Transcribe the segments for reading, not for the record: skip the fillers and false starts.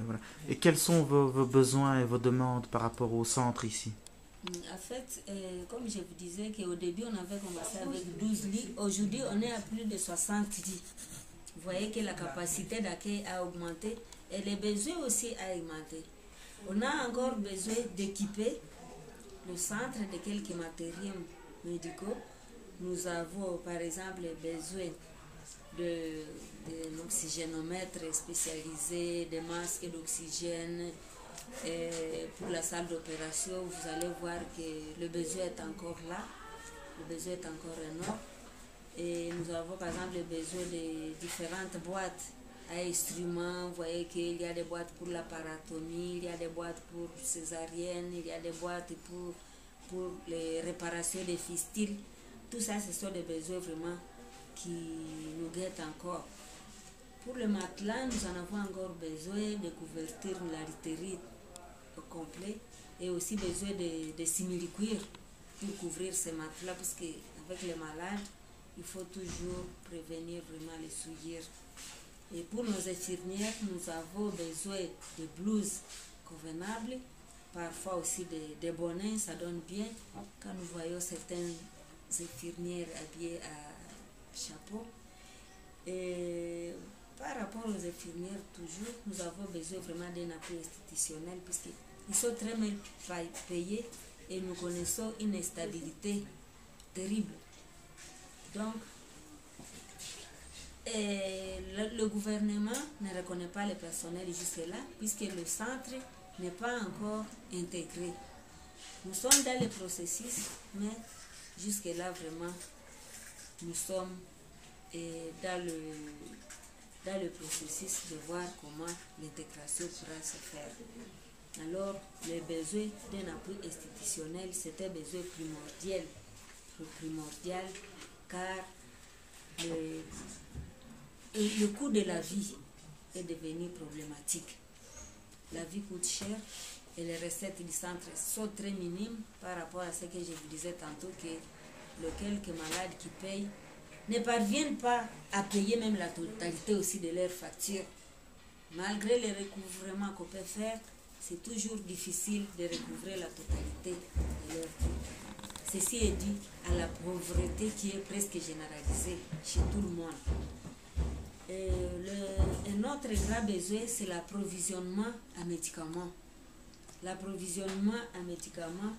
voilà. Et quels sont vos besoins et vos demandes par rapport au centre ici? En fait, comme je vous disais qu'au début on avait commencé avec 12 lits, aujourd'hui on est à plus de 60 lits. Vous voyez que la capacité d'accueil a augmenté et les besoins aussi a augmenté. On a encore besoin d'équiper le centre de quelques matériels médicaux. Nous avons par exemple besoin d'un oxygénomètre spécialisé, des masques d'oxygène. Pour la salle d'opération, vous allez voir que le besoin est encore là, le besoin est encore énorme. Et nous avons par exemple besoin de différentes boîtes à instruments. Vous voyez qu'il y a des boîtes pour la paratomie, il y a des boîtes pour césarienne, il y a des boîtes pour les réparations des fistules. Tout ça, ce sont des besoins vraiment qui nous guettent encore. Pour le matelas, nous en avons encore besoin de couverture lariterie au complet et aussi besoin de simili-cuir pour couvrir ces matelas parce qu'avec les malades, il faut toujours prévenir vraiment les souillures. Et pour nos infirmières, nous avons besoin de blouses convenables, parfois aussi des bonnets, ça donne bien. Quand nous voyons certaines infirmières habillées à chapeau. Et par rapport aux infirmières, toujours, nous avons besoin vraiment d'un appui institutionnel puisqu'ils sont très mal payés et nous connaissons une instabilité terrible. Donc, le gouvernement ne reconnaît pas le personnel jusque-là puisque le centre n'est pas encore intégré. Nous sommes dans le processus, mais jusque-là, vraiment, nous sommes dans le processus de voir comment l'intégration pourra se faire. Alors, le besoin d'un appui institutionnel, c'était un besoin primordial, car le coût de la vie est devenu problématique. La vie coûte cher et les recettes du centre sont très minimes par rapport à ce que je vous disais tantôt, que les quelques malades qui payent ne parviennent pas à payer même la totalité aussi de leurs factures. Malgré les recouvrements qu'on peut faire, c'est toujours difficile de recouvrer la totalité de leurs coûts. Ceci est dû à la pauvreté qui est presque généralisée chez tout le monde. Un autre grand besoin, c'est l'approvisionnement en médicaments. L'approvisionnement en médicaments,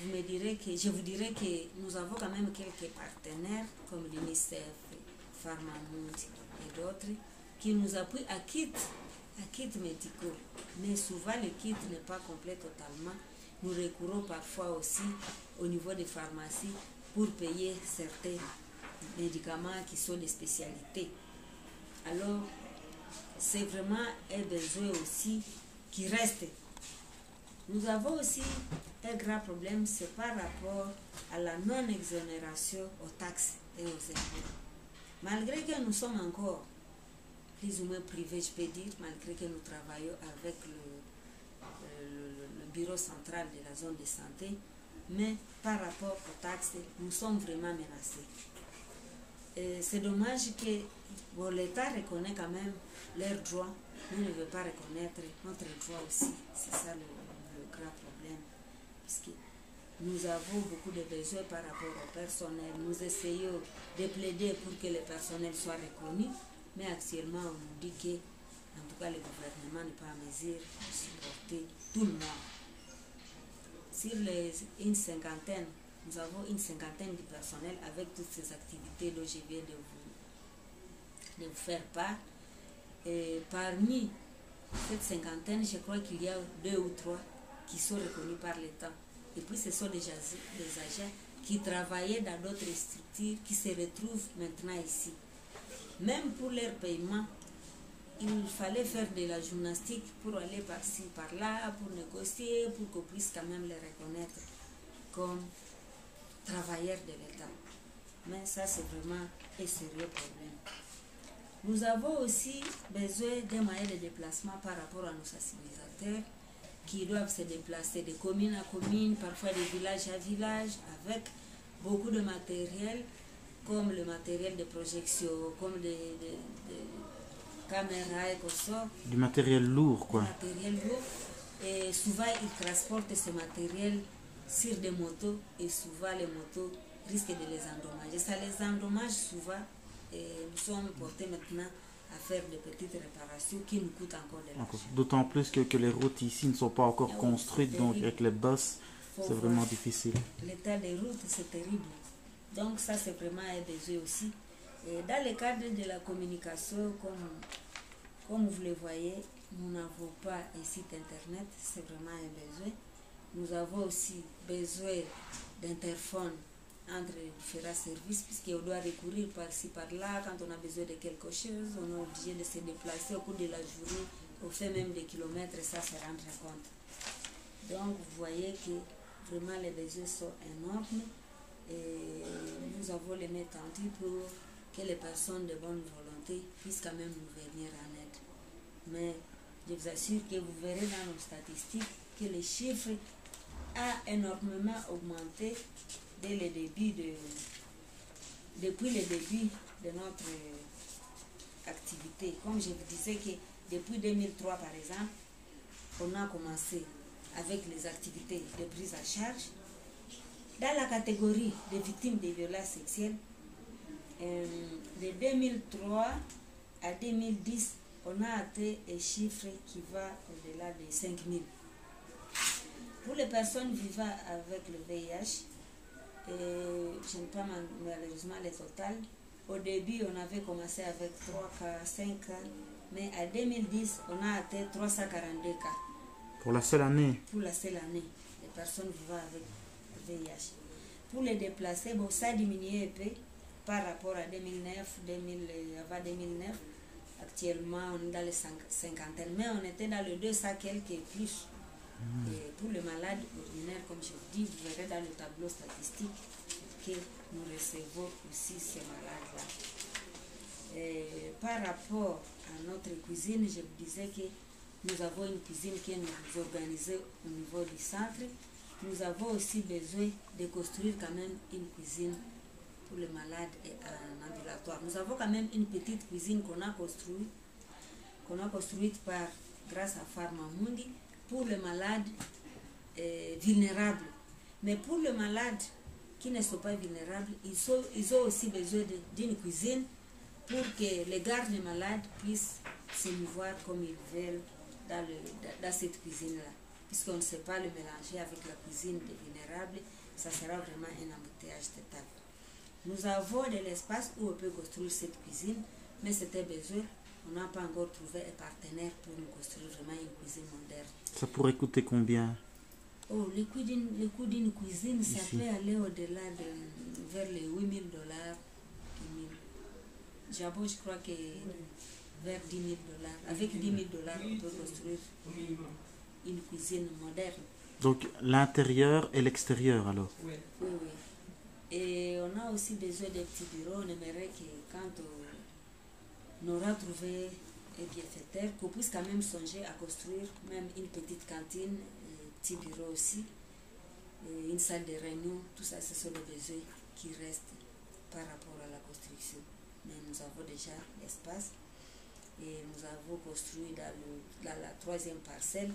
je vous dirais que nous avons quand même quelques partenaires comme l'UNICEF, Pharmamound et d'autres qui nous appuient à kits médicaux. Mais souvent le kit n'est pas complet totalement. Nous recourons parfois aussi au niveau des pharmacies pour payer certains médicaments qui sont des spécialités. Alors, c'est vraiment un besoin aussi qui reste. Nous avons aussi un grand problème, c'est par rapport à la non-exonération aux taxes et aux impôts. Malgré que nous sommes encore plus ou moins privés, je peux dire, malgré que nous travaillons avec le bureau central de la zone de santé, mais par rapport aux taxes, nous sommes vraiment menacés. C'est dommage que l'État reconnaît quand même leurs droits, mais ne veut pas reconnaître notre droit aussi. C'est ça le grand problème. Parce que nous avons beaucoup de besoins par rapport au personnel. Nous essayons de plaider pour que le personnel soit reconnu, mais actuellement on nous dit que, en tout cas, le gouvernement n'est pas en mesure de supporter tout le monde. Sur une cinquantaine, nous avons une cinquantaine de personnel avec toutes ces activités dont je viens de vous faire part. Et parmi cette cinquantaine, je crois qu'il y a 2 ou 3 qui sont reconnus par l'État. Et puis ce sont des agents qui travaillaient dans d'autres structures qui se retrouvent maintenant ici. Même pour leur paiement, il fallait faire de la gymnastique pour aller par-ci, par-là, pour négocier, pour qu'on puisse quand même les reconnaître comme travailleurs de l'État. Mais ça, c'est vraiment un sérieux problème. Nous avons aussi besoin d'un moyen de déplacement par rapport à nos sensibilisateurs qui doivent se déplacer de commune à commune, parfois de village à village, avec beaucoup de matériel, comme le matériel de projection, comme des caméras et consorts. Du matériel lourd, quoi. Matériel lourd. Et souvent, ils transportent ce matériel sur des motos et souvent les motos risquent de les endommager. Ça les endommage souvent et nous sommes portés maintenant à faire de petites réparations qui nous coûtent encore de l'argent. D'autant plus que les routes ici ne sont pas encore construites, donc avec les bosses, c'est vraiment difficile. L'état des routes, c'est terrible. Donc ça, c'est vraiment un besoin aussi. Et dans le cadre de la communication, comme vous le voyez, nous n'avons pas un site internet, c'est vraiment un besoin. Nous avons aussi besoin d'interphone entre les différents services, puisqu'on doit recourir par-ci, par-là, quand on a besoin de quelque chose, on est obligé de se déplacer au cours de la journée, on fait même des kilomètres et ça se rendre compte. Donc vous voyez que vraiment les besoins sont énormes et nous avons les mains tendues pour que les personnes de bonne volonté puissent quand même nous venir en aide. Mais je vous assure que vous verrez dans nos statistiques que les chiffres ont énormément augmenté dès le début depuis le début de notre activité. Comme je vous disais que depuis 2003 par exemple, on a commencé avec les activités de prise en charge. Dans la catégorie des victimes de violences sexuelles, de 2003 à 2010, on a atteint un chiffre qui va au-delà de 5 000. Pour les personnes vivant avec le VIH, je n'ai pas malheureusement les totales. Au début, on avait commencé avec 3 cas, 5 cas, mais en 2010, on a atteint 342 cas. Pour la seule année? Pour la seule année, les personnes vivant avec le VIH. Pour les déplacés, bon, ça a diminué un peu par rapport à 2009, avant 2009. Actuellement, on est dans les cinquantaines, mais on était dans le 200 quelques plus. Et pour les malades ordinaires, comme je vous dis, vous verrez dans le tableau statistique que nous recevons aussi ces malades-là. Par rapport à notre cuisine, je vous disais que nous avons une cuisine que nous organisons au niveau du centre. Nous avons aussi besoin de construire quand même une cuisine pour les malades et un ambulatoire. Nous avons quand même une petite cuisine qu'on a construite grâce à Pharmamundi pour les malades vulnérables. Mais pour les malades qui ne sont pas vulnérables, ils ont aussi besoin d'une cuisine pour que les gardes malades puissent se mouvoir comme ils veulent dans cette cuisine-là. Puisqu'on ne sait pas le mélanger avec la cuisine des vulnérables, ça sera vraiment un embouteillage total. Nous avons de l'espace où on peut construire cette cuisine, mais c'était besoin. On n'a pas encore trouvé un partenaire pour nous construire vraiment une cuisine moderne. Ça pourrait coûter combien? Oh, le coût d'une cuisine, ça peut aller au-delà vers les $8 000. J'avoue, je crois que vers $10 000. Avec $10 000, on peut construire une cuisine moderne. Donc l'intérieur et l'extérieur alors? Oui, oui. Et on a aussi besoin de petits bureaux. On aimerait que quand on aura trouvé un bienfaiteur, qu'on puisse quand même songer à construire même une petite cantine, un petit bureau aussi, une salle de réunion. Tout ça, ce sont les besoins qui restent par rapport à la construction. Mais nous avons déjà l'espace et nous avons construit dans la troisième parcelle.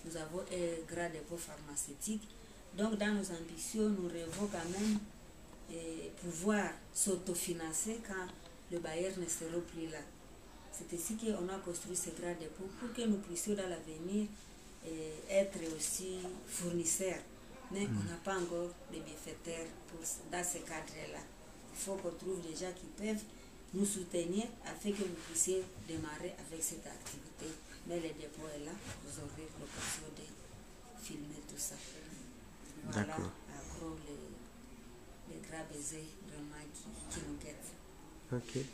Nous avons un grand dépôt pharmaceutique. Donc, dans nos ambitions, nous rêvons quand même pouvoir s'autofinancer quand le bailleur ne sera plus là. C'est ici qu'on a construit ce grand dépôt pour que nous puissions dans l'avenir être aussi fournisseurs. Mais on n'a pas encore de bienfaiteurs dans ce cadre-là. Il faut qu'on trouve des gens qui peuvent nous soutenir afin que nous puissions démarrer avec cette activité. Mais le dépôt est là, vous aurez l'occasion de filmer tout ça. Voilà, en gros, les grands baisers vraiment qui nous guettent. Ok.